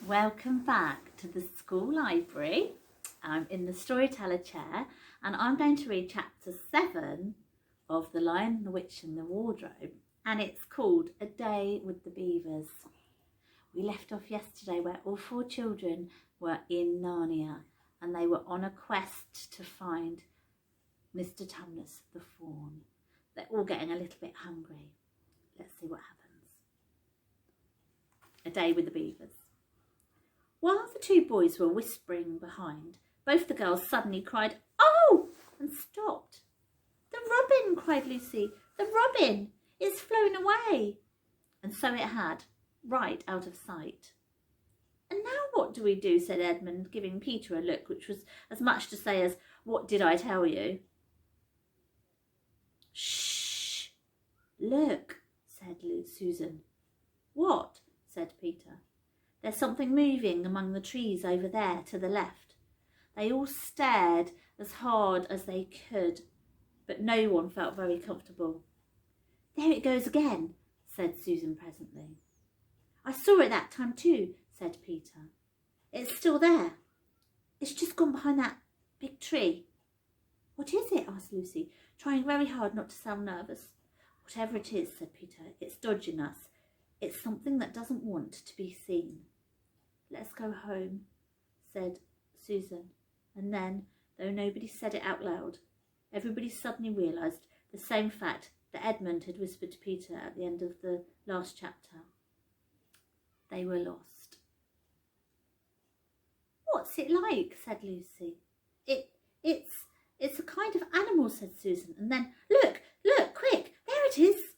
Welcome back to the school library. I'm in the storyteller chair and I'm going to read chapter 7 of The Lion, the Witch and the Wardrobe, and it's called A Day with the Beavers. We left off yesterday where all 4 children were in Narnia and they were on a quest to find Mr. Tumnus the fawn. They're all getting a little bit hungry. Let's see what happens. A Day with the Beavers. While the 2 boys were whispering behind, both the girls suddenly cried, "Oh!" and stopped. "The robin!" cried Lucy. "The robin! It's flown away!" And so it had, right out of sight. "And now what do we do?" said Edmund, giving Peter a look which was as much to say as, "What did I tell you?" "Shh! Look," said Susan. "What?" said Peter. "There's something moving among the trees over there to the left." They all stared as hard as they could, but no one felt very comfortable. "There it goes again," said Susan presently. "I saw it that time too," said Peter. "It's still there. It's just gone behind that big tree." "What is it?" asked Lucy, trying very hard not to sound nervous. "Whatever it is," said Peter, "it's dodging us. It's something that doesn't want to be seen." "Let's go home," said Susan. And then, though nobody said it out loud, everybody suddenly realised the same fact that Edmund had whispered to Peter at the end of the last chapter. They were lost. "What's it like?" said Lucy. It's a kind of animal," said Susan. And then, look, quick, there it is."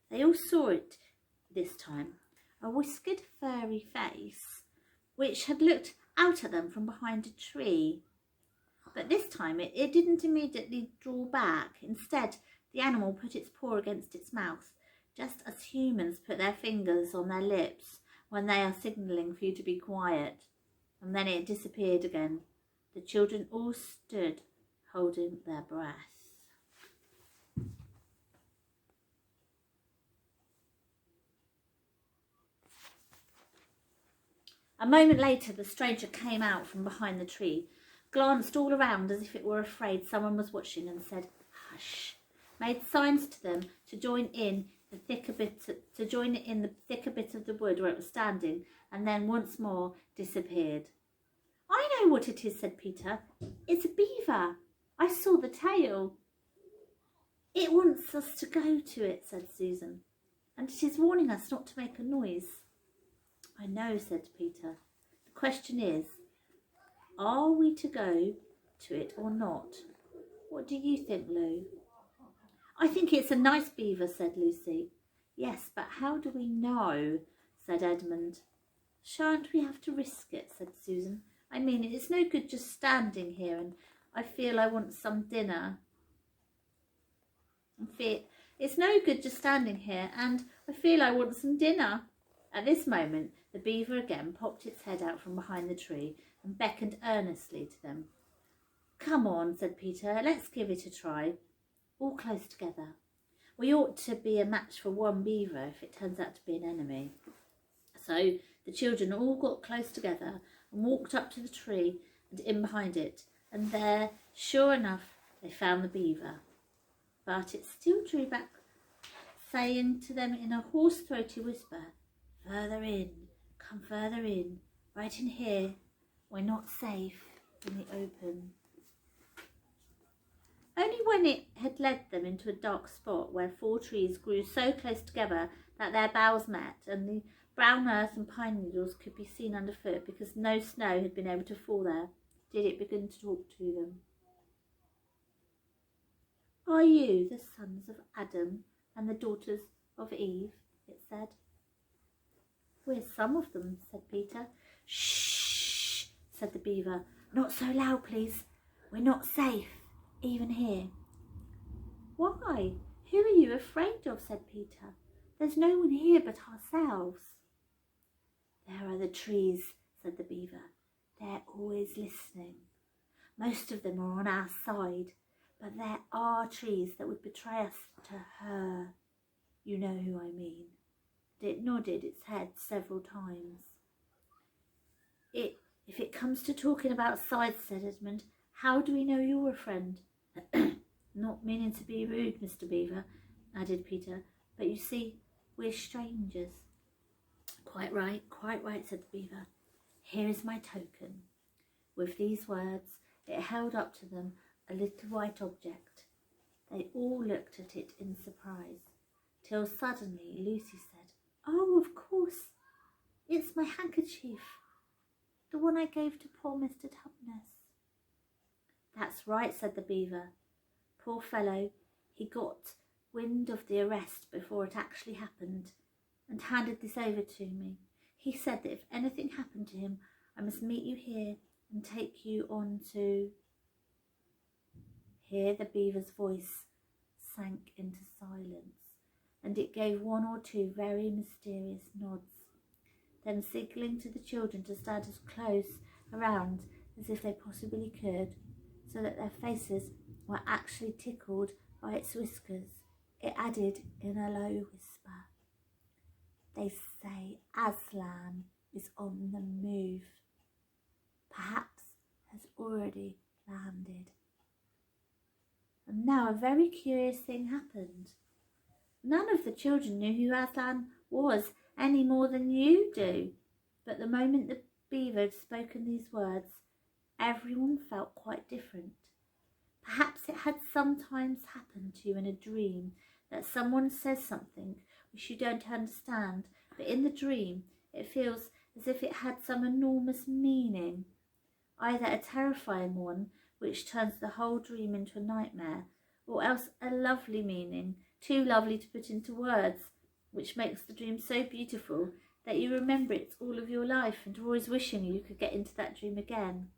They all saw it this time. A whiskered furry face which had looked out at them from behind a tree. But this time it didn't immediately draw back. Instead, the animal put its paw against its mouth, just as humans put their fingers on their lips when they are signalling for you to be quiet. And then it disappeared again. The children all stood holding their breath. A moment later, the stranger came out from behind the tree, glanced all around as if it were afraid someone was watching, and said, "Hush," made signs to them to join in the thicker bit of the wood where it was standing, and then once more disappeared. "I know what it is," said Peter. "It's a beaver. I saw the tail." "It wants us to go to it," said Susan, "and it is warning us not to make a noise." "I know," said Peter. "The question is, are we to go to it or not? What do you think, Lou?" "I think it's a nice beaver," said Lucy. "Yes, but how do we know?" said Edmund. "Shan't we have to risk it?" said Susan. "I mean, it's no good just standing here, and I feel I want some dinner. It's no good just standing here, and I feel I want some dinner." At this moment, the beaver again popped its head out from behind the tree and beckoned earnestly to them. "Come on," said Peter, "let's give it a try. All close together. We ought to be a match for one beaver if it turns out to be an enemy." So the children all got close together and walked up to the tree and in behind it, and there, sure enough, they found the beaver. But it still drew back, saying to them in a hoarse, throaty whisper, "Further in, come further in, right in here. We're not safe in the open." Only when it had led them into a dark spot where 4 trees grew so close together that their boughs met, and the brown earth and pine needles could be seen underfoot because no snow had been able to fall there, did it begin to talk to them. "Are you the sons of Adam and the daughters of Eve?" it said. "We're some of them," said Peter. "Shh," said the beaver. "Not so loud, please. We're not safe, even here." "Why? Who are you afraid of?" said Peter. "There's no one here but ourselves." "There are the trees," said the beaver. "They're always listening. Most of them are on our side, but there are trees that would betray us to her. You know who I mean." It nodded its head several times. If it comes to talking about sides," said Edmund, "how do we know you're a friend?" "Not meaning to be rude, Mr. Beaver," added Peter, "but you see, we're strangers." Quite right, said the Beaver. "Here is my token." With these words, it held up to them a little white object. They all looked at it in surprise, till suddenly Lucy said, "Oh, of course, it's my handkerchief, the one I gave to poor Mr. Tubness." "That's right," said the Beaver. "Poor fellow, he got wind of the arrest before it actually happened, and handed this over to me. He said that if anything happened to him, I must meet you here and take you on to—" Here the Beaver's voice sank into silence, and it gave one or two very mysterious nods. Then, signaling to the children to stand as close around as if they possibly could, so that their faces were actually tickled by its whiskers, it added in a low whisper, "They say Aslan is on the move. Perhaps has already landed." And now a very curious thing happened. None of the children knew who Aslan was any more than you do, but the moment the Beaver had spoken these words, everyone felt quite different. Perhaps it had sometimes happened to you in a dream that someone says something which you don't understand, but in the dream it feels as if it had some enormous meaning, either a terrifying one which turns the whole dream into a nightmare, or else a lovely meaning, too lovely to put into words, which makes the dream so beautiful that you remember it all of your life and are always wishing you could get into that dream again.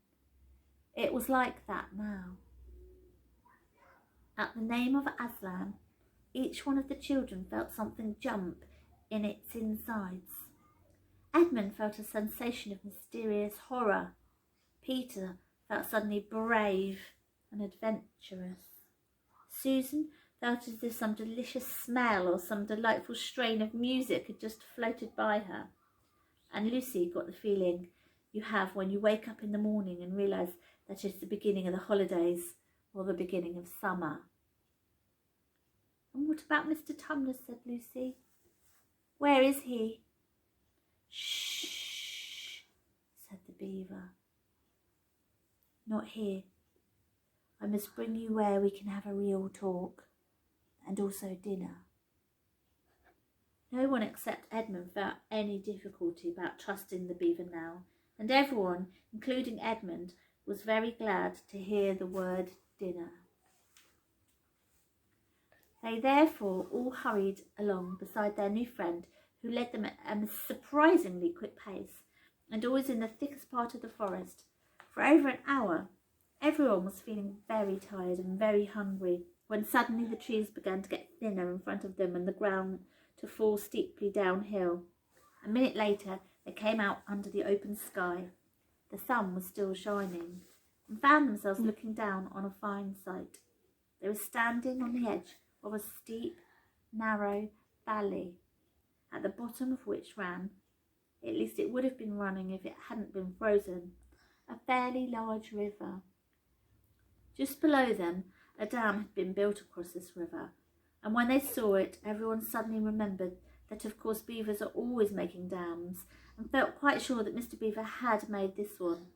It was like that now. At the name of Aslan, each one of the children felt something jump in its insides. Edmund felt a sensation of mysterious horror. Peter felt suddenly brave and adventurous. Susan felt as if some delicious smell or some delightful strain of music had just floated by her. And Lucy got the feeling you have when you wake up in the morning and realise that it's the beginning of the holidays or the beginning of summer. "And what about Mr. Tumnus?" said Lucy. "Where is he?" "Shh," said the Beaver. "Not here. I must bring you where we can have a real talk, and also dinner." No one except Edmund felt any difficulty about trusting the Beaver now, and everyone, including Edmund, was very glad to hear the word dinner. They therefore all hurried along beside their new friend, who led them at a surprisingly quick pace, and always in the thickest part of the forest. For over an hour, everyone was feeling very tired and very hungry, when suddenly the trees began to get thinner in front of them and the ground to fall steeply downhill. A minute later, they came out under the open sky. The sun was still shining, and found themselves looking down on a fine sight. They were standing on the edge of a steep, narrow valley, at the bottom of which ran, at least it would have been running if it hadn't been frozen, a fairly large river. Just below them, a dam had been built across this river, and when they saw it, everyone suddenly remembered that of course beavers are always making dams, and felt quite sure that Mr. Beaver had made this one.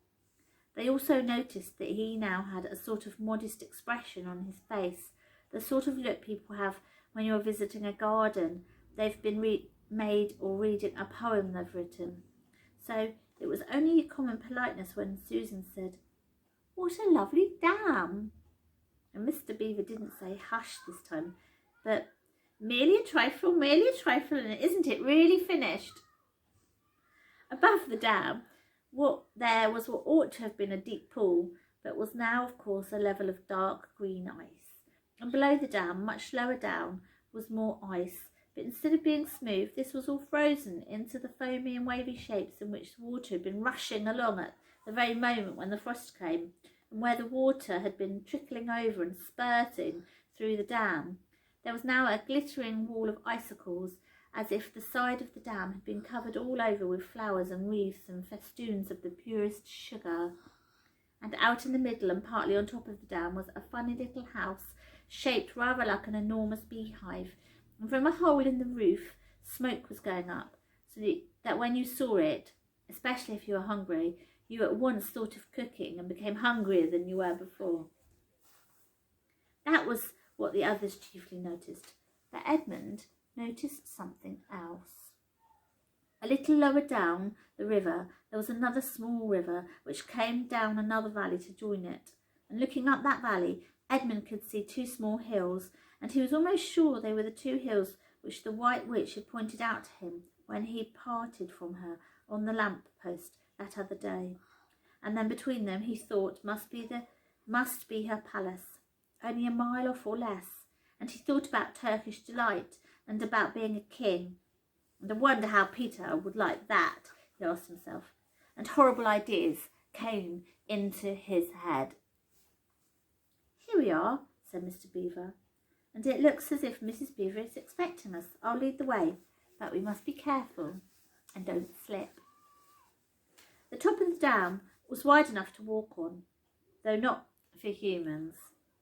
They also noticed that he now had a sort of modest expression on his face, the sort of look people have when you're visiting a garden they've been made or reading a poem they've written. So it was only common politeness when Susan said, "What a lovely dam!" And Mr. Beaver didn't say hush this time, but merely a trifle, and isn't it really finished? Above the dam, there was what ought to have been a deep pool, but was now, of course, a level of dark green ice. And below the dam, much lower down, was more ice, but instead of being smooth, this was all frozen into the foamy and wavy shapes in which the water had been rushing along at the very moment when the frost came, and where the water had been trickling over and spurting through the dam. There was now a glittering wall of icicles, as if the side of the dam had been covered all over with flowers and wreaths and festoons of the purest sugar. And out in the middle and partly on top of the dam was a funny little house, shaped rather like an enormous beehive, and from a hole in the roof smoke was going up, so that when you saw it, especially if you were hungry, you at once thought of cooking and became hungrier than you were before. That was what the others chiefly noticed, but Edmund noticed something else. A little lower down the river there was another small river which came down another valley to join it, and looking up that valley Edmund could see two small hills, and he was almost sure they were the two hills which the White Witch had pointed out to him when he parted from her on the lamp post that other day. And then between them he thought must be her palace, only a mile off or less, and he thought about Turkish delight and about being a king. And I wonder how Peter would like that, he asked himself, and horrible ideas came into his head. Here we are, said Mr. Beaver, and it looks as if Mrs. Beaver is expecting us. I'll lead the way, but we must be careful and don't slip. The top of the dam was wide enough to walk on, though not for humans.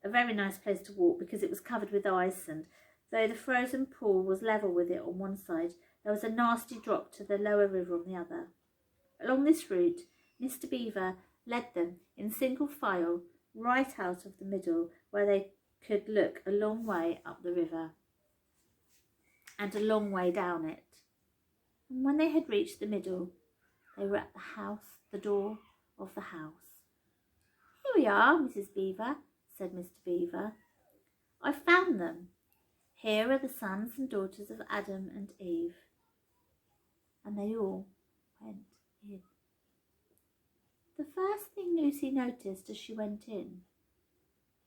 A very nice place to walk because it was covered with ice, and though the frozen pool was level with it on one side, there was a nasty drop to the lower river on the other. Along this route, Mr. Beaver led them in single file right out of the middle, where they could look a long way up the river and a long way down it. And when they had reached the middle, they were at the door of the house. Here we are, Mrs. Beaver, said Mr. Beaver. I've found them. Here are the sons and daughters of Adam and Eve. And they all went in. The first thing Lucy noticed as she went in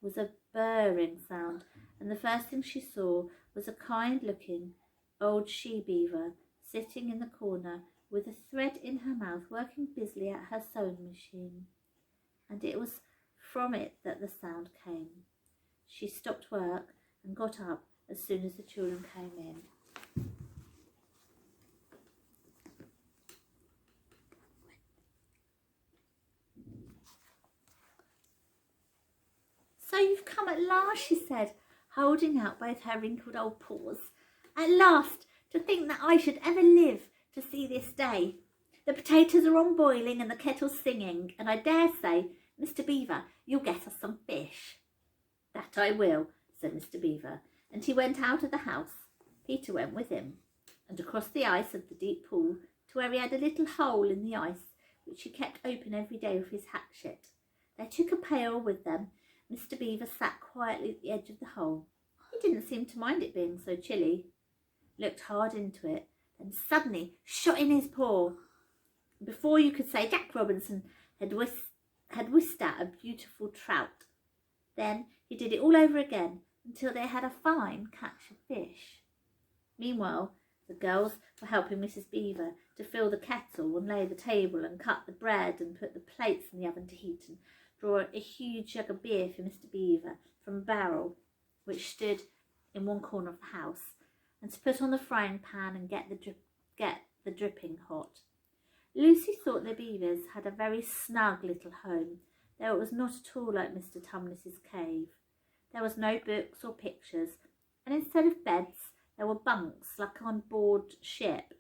was a burring sound, and the first thing she saw was a kind-looking old she-beaver sitting in the corner with a thread in her mouth, working busily at her sewing machine. And it was from it that the sound came. She stopped work and got up as soon as the children came in. So you've come at last, she said, holding out both her wrinkled old paws. At last, to think that I should ever live to see this day. The potatoes are on boiling and the kettle's singing, and I dare say, Mr. Beaver, you'll get us some fish. That I will, said Mr. Beaver, and he went out of the house. Peter went with him, and across the ice of the deep pool to where he had a little hole in the ice, which he kept open every day with his hatchet. They took a pail with them. Mr. Beaver sat quietly at the edge of the hole. He didn't seem to mind it being so chilly. Looked hard into it, then suddenly shot in his paw. Before you could say Jack Robinson had whisked out a beautiful trout. Then he did it all over again until they had a fine catch of fish. Meanwhile, the girls were helping Mrs. Beaver to fill the kettle and lay the table and cut the bread and put the plates in the oven to heat and draw a huge jug of beer for Mr. Beaver from a barrel which stood in one corner of the house, and to put on the frying pan and get the dripping hot. Lucy thought the Beavers had a very snug little home, though it was not at all like Mr. Tumnus's cave. There was no books or pictures, and instead of beds there were bunks like on board ship,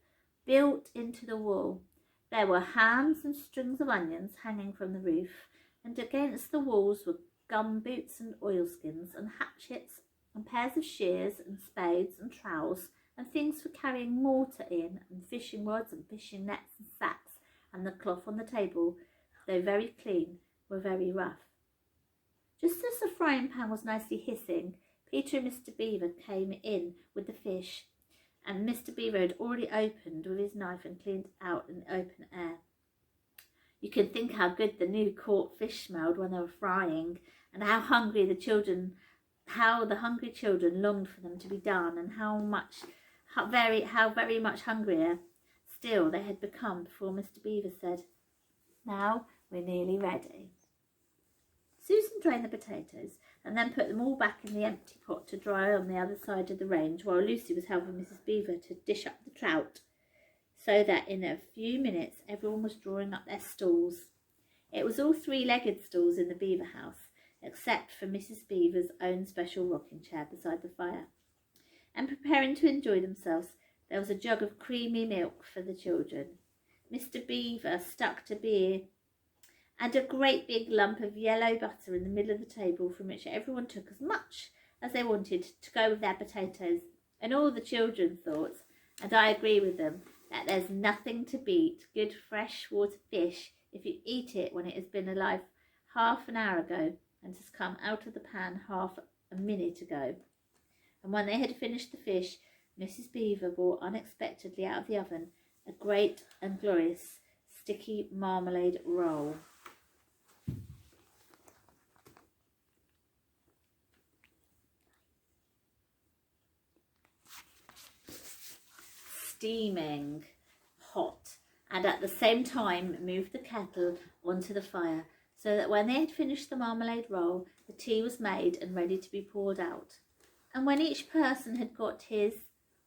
built into the wall. There were hams and strings of onions hanging from the roof, and against the walls were gum boots and oilskins and hatchets and pairs of shears and spades and trowels and things for carrying mortar in, and fishing rods and fishing nets and sacks, and the cloth on the table, though very clean, were very rough. Just as the frying pan was nicely hissing, Peter and Mr. Beaver came in with the fish, and Mr. Beaver had already opened with his knife and cleaned out in the open air. You can think how good the new caught fish smelled when they were frying, and how the hungry children longed for them to be done, and how very much hungrier still they had become before Mr. Beaver said, "Now we're nearly ready." Susan drained the potatoes and then put them all back in the empty pot to dry on the other side of the range, while Lucy was helping Mrs. Beaver to dish up the trout, so that in a few minutes everyone was drawing up their stools. It was all three-legged stools in the Beaver house, except for Mrs. Beaver's own special rocking chair beside the fire. And preparing to enjoy themselves, there was a jug of creamy milk for the children. Mr. Beaver stuck to beer, and a great big lump of yellow butter in the middle of the table, from which everyone took as much as they wanted to go with their potatoes. And all the children thought, and I agree with them, that there's nothing to beat good freshwater fish if you eat it when it has been alive half an hour ago and has come out of the pan half a minute ago. And when they had finished the fish, Mrs. Beaver brought unexpectedly out of the oven a great and glorious sticky marmalade roll. Steaming hot, and at the same time moved the kettle onto the fire, so that when they had finished the marmalade roll, the tea was made and ready to be poured out. And when each person had got his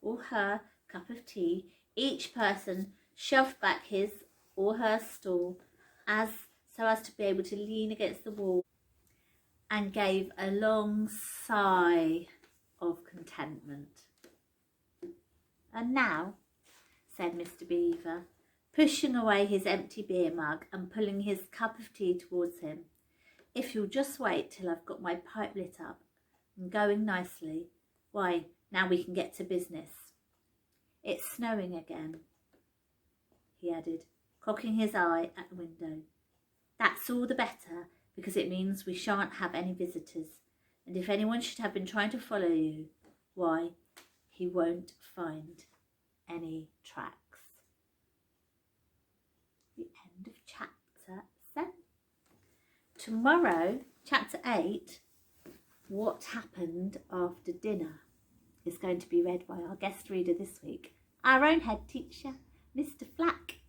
or her cup of tea, each person shoved back his or her stool so as to be able to lean against the wall, and gave a long sigh of contentment. "And now," said Mr. Beaver, pushing away his empty beer mug and pulling his cup of tea towards him, "if you'll just wait till I've got my pipe lit up and going nicely, why, now we can get to business. It's snowing again," he added, cocking his eye at the window. "That's all the better, because it means we shan't have any visitors, and if anyone should have been trying to follow you, why, he won't find any tracks." The end of chapter 7. Tomorrow, chapter 8, What Happened After Dinner, is going to be read by our guest reader this week, our own head teacher, Mr. Flack.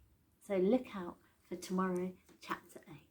So look out for tomorrow, chapter 8.